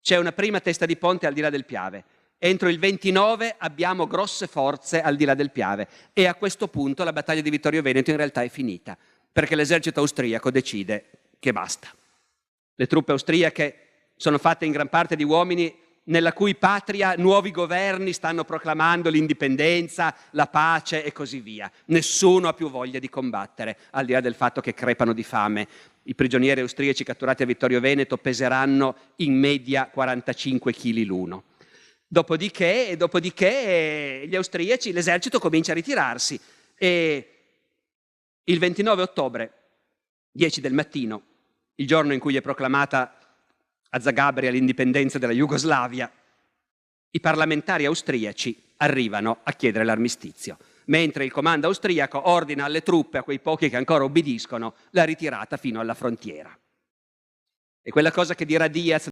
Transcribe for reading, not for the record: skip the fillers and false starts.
c'è una prima testa di ponte al di là del Piave. Entro il 29 abbiamo grosse forze al di là del Piave e a questo punto la battaglia di Vittorio Veneto in realtà è finita, perché l'esercito austriaco decide che basta. Le truppe austriache sono fatte in gran parte di uomini nella cui patria nuovi governi stanno proclamando l'indipendenza, la pace e così via. Nessuno ha più voglia di combattere, al di là del fatto che crepano di fame. I prigionieri austriaci catturati a Vittorio Veneto peseranno in media 45 kg l'uno. Dopodiché gli austriaci, l'esercito comincia a ritirarsi e il 29 ottobre, 10 del mattino, il giorno in cui è proclamata a Zagabria l'indipendenza della Jugoslavia, i parlamentari austriaci arrivano a chiedere l'armistizio, mentre il comando austriaco ordina alle truppe, a quei pochi che ancora obbediscono, la ritirata fino alla frontiera. E quella cosa che dirà Diaz